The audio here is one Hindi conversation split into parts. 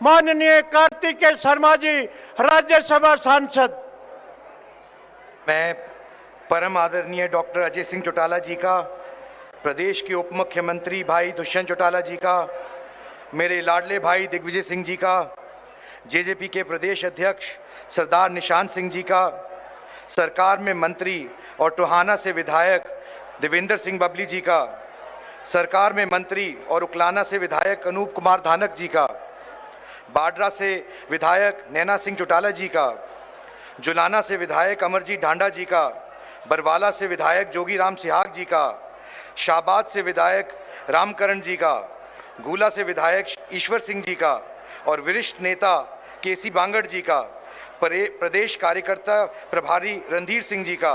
माननीय कार्तिकेय शर्मा जी, राज्यसभा सांसद। मैं परम आदरणीय डॉक्टर अजय सिंह चौटाला जी का, प्रदेश के उप मुख्यमंत्री भाई दुष्यंत चौटाला जी का, मेरे लाडले भाई दिग्विजय सिंह जी का, जेजेपी के प्रदेश अध्यक्ष सरदार निशांत सिंह जी का, सरकार में मंत्री और टोहाना से विधायक देवेंद्र सिंह बबली जी का, सरकार में मंत्री और उकलाना से विधायक अनूप कुमार धानक जी का, बाड्रा से विधायक नैना सिंह चौटाला जी का, जुलाना से विधायक अमरजीत ढांडा जी का, बरवाला से विधायक जोगीराम सिहाग जी का, शाहबाद से विधायक रामकरण जी का, गूला से विधायक ईश्वर सिंह जी का और वरिष्ठ नेता केसी बांगड़ जी का, प्रदेश कार्यकर्ता प्रभारी रणधीर सिंह जी का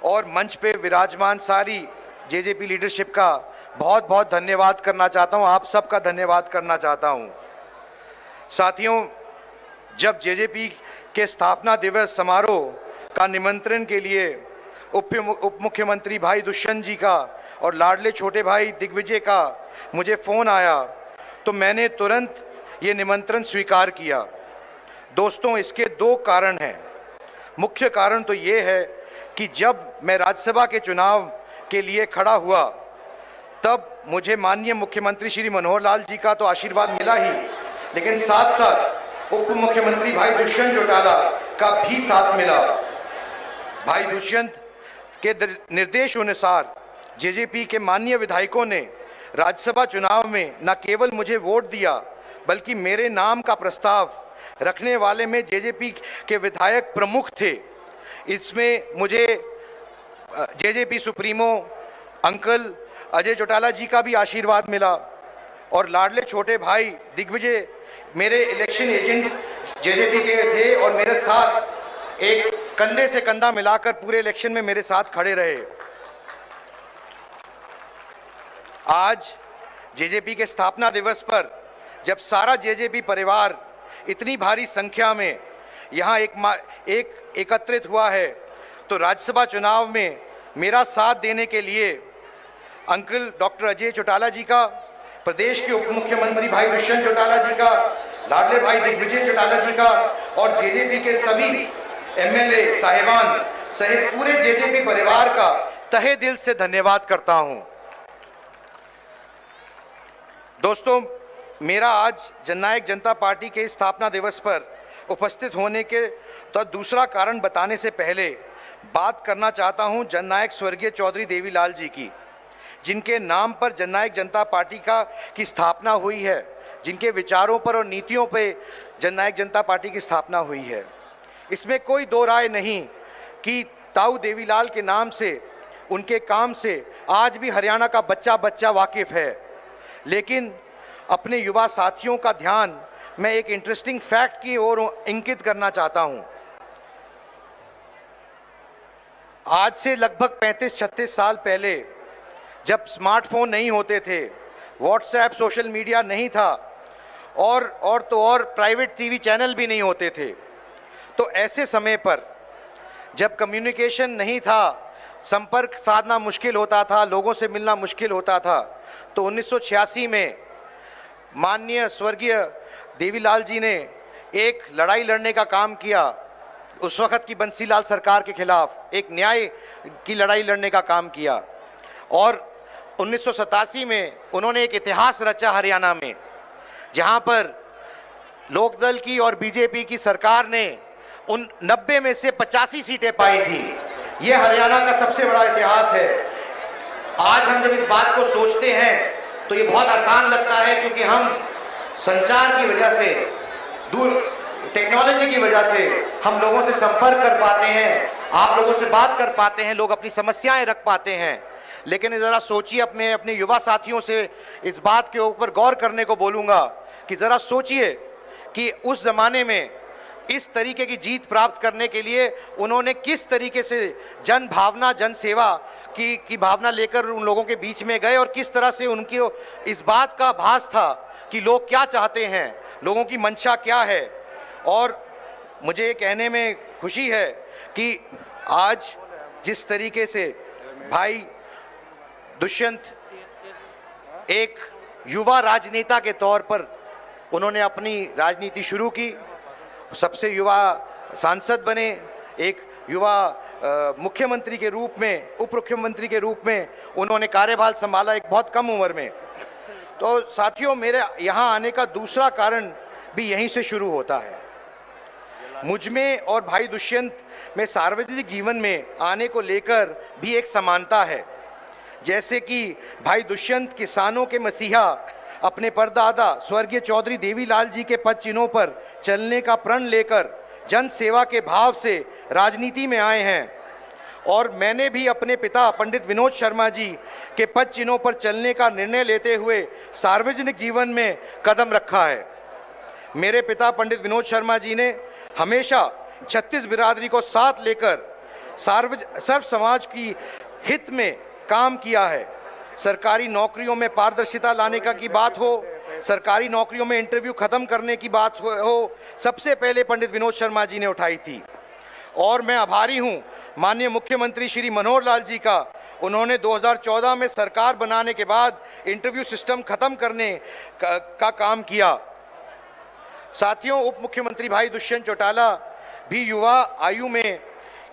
और मंच पे विराजमान सारी जेजेपी लीडरशिप का बहुत बहुत धन्यवाद करना चाहता हूं। आप सबका धन्यवाद करना चाहता हूं। साथियों, जब जेजेपी के स्थापना दिवस समारोह का निमंत्रण के लिए उप मुख्यमंत्री भाई दुष्यंत जी का और लाडले छोटे भाई दिग्विजय का मुझे फ़ोन आया तो मैंने तुरंत ये निमंत्रण स्वीकार किया। दोस्तों, इसके दो कारण हैं। मुख्य कारण तो ये है कि जब मैं राज्यसभा के चुनाव के लिए खड़ा हुआ तब मुझे माननीय मुख्यमंत्री श्री मनोहर लाल जी का तो आशीर्वाद मिला ही, लेकिन साथ साथ उप मुख्यमंत्री भाई दुष्यंत चौटाला का भी साथ मिला। भाई दुष्यंत के निर्देश अनुसार जेजेपी के माननीय विधायकों ने राज्यसभा चुनाव में न केवल मुझे वोट दिया बल्कि मेरे नाम का प्रस्ताव रखने वाले में जेजेपी के विधायक प्रमुख थे। इसमें मुझे JJP supremo uncle Ajay Chautala ji का भी आशीर्वाद मिला और लाडले छोटे भाई दिग्विजय मेरे इलेक्शन एजेंट जेजेपी के थे और मेरे साथ एक कंधे से कंधा मिलाकर पूरे इलेक्शन में मेरे साथ खड़े रहे। आज जेजेपी के स्थापना दिवस पर जब सारा जेजेपी परिवार इतनी भारी संख्या में यहाँ एक एकत्रित हुआ है तो राज्यसभा चुनाव में मेरा साथ देने के लिए अंकल डॉक्टर अजय चौटाला जी का, प्रदेश के उप मुख्यमंत्री भाई दुष्यंत चौटाला जी का, लाडले भाई दिग्विजय चौटाला जी का और जेजेपी के सभी एमएलए साहिबान सहित पूरे जेजेपी परिवार का तहे दिल से धन्यवाद करता हूं। दोस्तों, मेरा आज जननायक जनता पार्टी के स्थापना दिवस पर उपस्थित होने के तो दूसरा कारण बताने से पहले बात करना चाहता हूं जननायक स्वर्गीय चौधरी देवीलाल जी की, जिनके नाम पर जननायक जनता पार्टी की स्थापना हुई है, जिनके विचारों पर और नीतियों पे जननायक जनता पार्टी की स्थापना हुई है। इसमें कोई दो राय नहीं कि ताऊ देवीलाल के नाम से, उनके काम से आज भी हरियाणा का बच्चा बच्चा वाकिफ है। लेकिन अपने युवा साथियों का ध्यान मैं एक इंटरेस्टिंग फैक्ट की ओर इंगित करना चाहता हूं। आज से लगभग 35-36 साल पहले जब स्मार्टफोन नहीं होते थे, व्हाट्सएप सोशल मीडिया नहीं था और प्राइवेट टीवी चैनल भी नहीं होते थे, तो ऐसे समय पर जब कम्युनिकेशन नहीं था, संपर्क साधना मुश्किल होता था, लोगों से मिलना मुश्किल होता था, तो 1986 में माननीय स्वर्गीय देवीलाल जी ने एक लड़ाई लड़ने का काम किया। उस वक़्त की बंसीलाल सरकार के खिलाफ एक न्याय की लड़ाई लड़ने का काम किया और 1987 में उन्होंने एक इतिहास रचा हरियाणा में, जहां पर लोकदल की और बीजेपी की सरकार ने उन 90 में से 85 सीटें पाई थी। यह हरियाणा का सबसे बड़ा इतिहास है। आज हम जब इस बात को सोचते हैं तो ये बहुत आसान लगता है, क्योंकि हम संचार की वजह से, टेक्नोलॉजी की वजह से हम लोगों से संपर्क कर पाते हैं, आप लोगों से बात कर पाते हैं, लोग अपनी समस्याएं रख पाते हैं। लेकिन ज़रा सोचिए, अपने युवा साथियों से इस बात के ऊपर गौर करने को बोलूँगा कि ज़रा सोचिए कि उस ज़माने में इस तरीके की जीत प्राप्त करने के लिए उन्होंने किस तरीके से जन भावना, जन सेवा की भावना लेकर उन लोगों के बीच में गए और किस तरह से उनकी इस बात का आभास था कि लोग क्या चाहते हैं, लोगों की मंशा क्या है। और मुझे ये कहने में खुशी है कि आज जिस तरीके से भाई दुष्यंत एक युवा राजनेता के तौर पर उन्होंने अपनी राजनीति शुरू की, सबसे युवा सांसद बने, एक युवा मुख्यमंत्री के रूप में, उप मुख्यमंत्री के रूप में उन्होंने कार्यभार संभाला एक बहुत कम उम्र में। तो साथियों, मेरे यहाँ आने का दूसरा कारण भी यहीं से शुरू होता है। मुझ में और भाई दुष्यंत में सार्वजनिक जीवन में आने को लेकर भी एक समानता है। जैसे कि भाई दुष्यंत किसानों के मसीहा, अपने परदादा स्वर्गीय चौधरी देवीलाल जी के पद चिन्हों पर चलने का प्रण लेकर जन सेवा के भाव से राजनीति में आए हैं, और मैंने भी अपने पिता पंडित विनोद शर्मा जी के पद चिन्हों पर चलने का निर्णय लेते हुए सार्वजनिक जीवन में कदम रखा है। मेरे पिता पंडित विनोद शर्मा जी ने हमेशा छत्तीस बिरादरी को साथ लेकर सर्व समाज की हित में काम किया है। सरकारी नौकरियों में पारदर्शिता लाने का की बात हो, सरकारी नौकरियों में इंटरव्यू खत्म करने की बात हो, सबसे पहले पंडित विनोद शर्मा जी ने उठाई थी। और मैं आभारी हूं माननीय मुख्यमंत्री श्री मनोहर लाल जी का, उन्होंने 2014 में सरकार बनाने के बाद इंटरव्यू सिस्टम खत्म करने का काम किया। साथियों, उप मुख्यमंत्री भाई दुष्यंत चौटाला भी युवा आयु में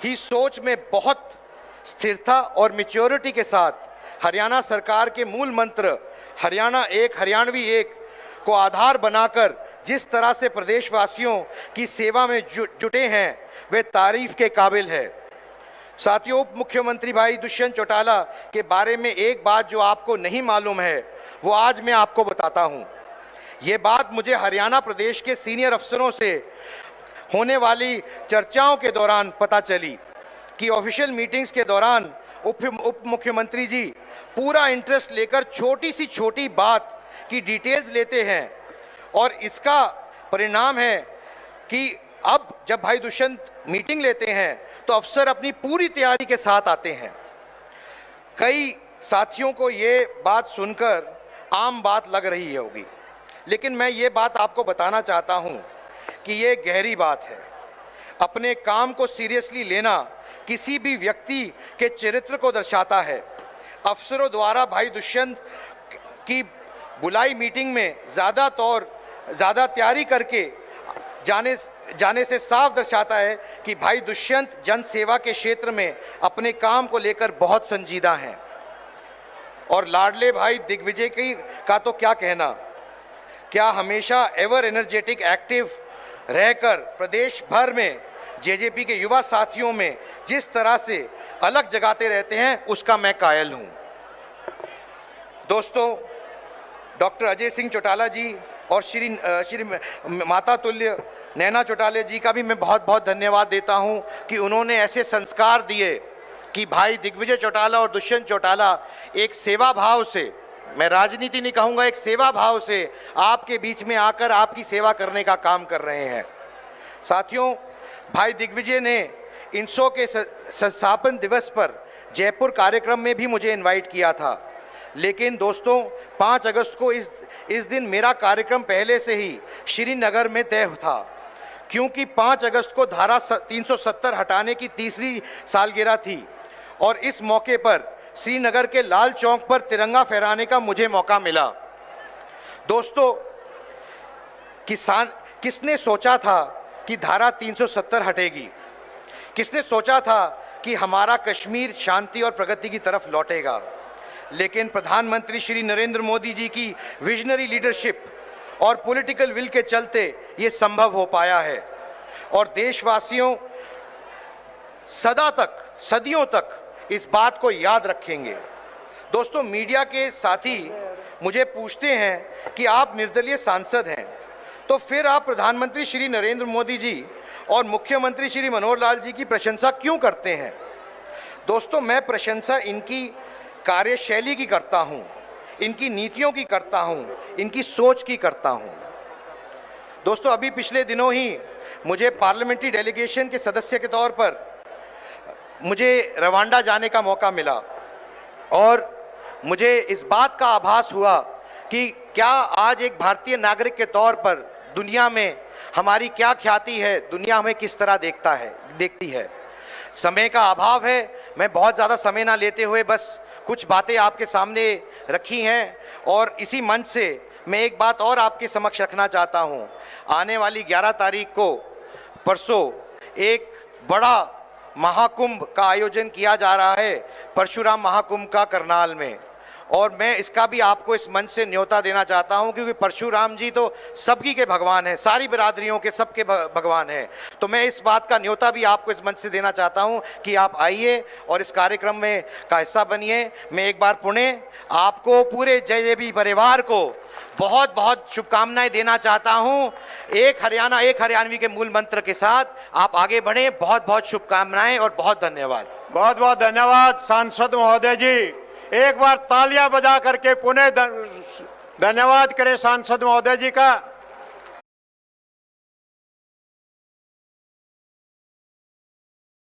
ही सोच में बहुत स्थिरता और मैच्योरिटी के साथ हरियाणा सरकार के मूल मंत्र हरियाणा एक हरियाणवी एक को आधार बनाकर जिस तरह से प्रदेशवासियों की सेवा में जुटे हैं, वे तारीफ के काबिल है। साथियों, उप मुख्यमंत्री भाई दुष्यंत चौटाला के बारे में एक बात जो आपको नहीं मालूम है, वो आज मैं आपको बताता हूँ। ये बात मुझे हरियाणा प्रदेश के सीनियर अफसरों से होने वाली चर्चाओं के दौरान पता चली कि ऑफिशियल मीटिंग्स के दौरान उप मुख्यमंत्री जी पूरा इंटरेस्ट लेकर छोटी सी छोटी बात की डिटेल्स लेते हैं, और इसका परिणाम है कि अब जब भाई दुष्यंत मीटिंग लेते हैं तो अफसर अपनी पूरी तैयारी के साथ आते हैं। कई साथियों को ये बात सुनकर आम बात लग रही होगी, लेकिन मैं ये बात आपको बताना चाहता हूँ कि ये गहरी बात है। अपने काम को सीरियसली लेना किसी भी व्यक्ति के चरित्र को दर्शाता है। अफसरों द्वारा भाई दुष्यंत की बुलाई मीटिंग में ज़्यादा तैयारी करके जाने से साफ दर्शाता है कि भाई दुष्यंत जन सेवा के क्षेत्र में अपने काम को लेकर बहुत संजीदा हैं। और लाडले भाई दिग्विजय का तो क्या कहना, क्या हमेशा एवर एनर्जेटिक एक्टिव रहकर प्रदेश भर में जेजेपी के युवा साथियों में जिस तरह से अलग जगाते रहते हैं, उसका मैं कायल हूं। दोस्तों, डॉक्टर अजय सिंह चौटाला जी और श्री माता तुल्य नैना चौटाला जी का भी मैं बहुत बहुत धन्यवाद देता हूं कि उन्होंने ऐसे संस्कार दिए कि भाई दिग्विजय चौटाला और दुष्यंत चौटाला एक सेवा भाव से, मैं राजनीति नहीं कहूँगा, एक सेवा भाव से आपके बीच में आकर आपकी सेवा करने का काम कर रहे हैं। साथियों, भाई दिग्विजय ने इनसो के संस्थापन दिवस पर जयपुर कार्यक्रम में भी मुझे इनवाइट किया था, लेकिन दोस्तों 5 अगस्त को इस दिन मेरा कार्यक्रम पहले से ही श्रीनगर में तय था, क्योंकि 5 अगस्त को धारा 370 हटाने की तीसरी सालगिरह थी, और इस मौके पर श्रीनगर के लाल चौक पर तिरंगा फहराने का मुझे मौका मिला। दोस्तों, किसने सोचा था कि धारा 370 हटेगी? किसने सोचा था कि हमारा कश्मीर शांति और प्रगति की तरफ लौटेगा? लेकिन प्रधानमंत्री श्री नरेंद्र मोदी जी की विजनरी लीडरशिप और पॉलिटिकल विल के चलते ये संभव हो पाया है, और देशवासियों सदियों तक इस बात को याद रखेंगे। दोस्तों, मीडिया के साथी मुझे पूछते हैं कि आप निर्दलीय सांसद हैं, तो फिर आप प्रधानमंत्री श्री नरेंद्र मोदी जी और मुख्यमंत्री श्री मनोहर लाल जी की प्रशंसा क्यों करते हैं? दोस्तों, मैं प्रशंसा इनकी कार्यशैली की करता हूं, इनकी नीतियों की करता हूं, इनकी सोच की करता हूं। दोस्तों, अभी पिछले दिनों ही मुझे पार्लियामेंट्री डेलीगेशन के सदस्य के तौर पर मुझे रवांडा जाने का मौका मिला, और मुझे इस बात का आभास हुआ कि क्या आज एक भारतीय नागरिक के तौर पर दुनिया में हमारी क्या ख्याति है, दुनिया हमें किस तरह देखती है। समय का अभाव है, मैं बहुत ज़्यादा समय ना लेते हुए बस कुछ बातें आपके सामने रखी हैं, और इसी मंच से मैं एक बात और आपके समक्ष रखना चाहता हूं। आने वाली 11 तारीख को परसों एक बड़ा महाकुंभ का आयोजन किया जा रहा है, परशुराम महाकुंभ का करनाल में, और मैं इसका भी आपको इस मंच से न्योता देना चाहता हूं, क्योंकि परशुराम जी तो सबकी के भगवान हैं, सारी बिरादरियों के सबके भगवान हैं। तो मैं इस बात का न्योता भी आपको इस मंच से देना चाहता हूं कि आप आइए और इस कार्यक्रम में का हिस्सा बनिए। मैं एक बार पुणे आपको, पूरे JJB परिवार को बहुत बहुत शुभकामनाएं देना चाहता हूं। एक हरियाणा एक हरियाणवी के मूल मंत्र के साथ आप आगे बढ़ें। बहुत बहुत शुभकामनाएं और बहुत धन्यवाद। बहुत बहुत धन्यवाद सांसद महोदय जी। एक बार तालियां बजा करके पुनः धन्यवाद करें सांसद महोदय जी का।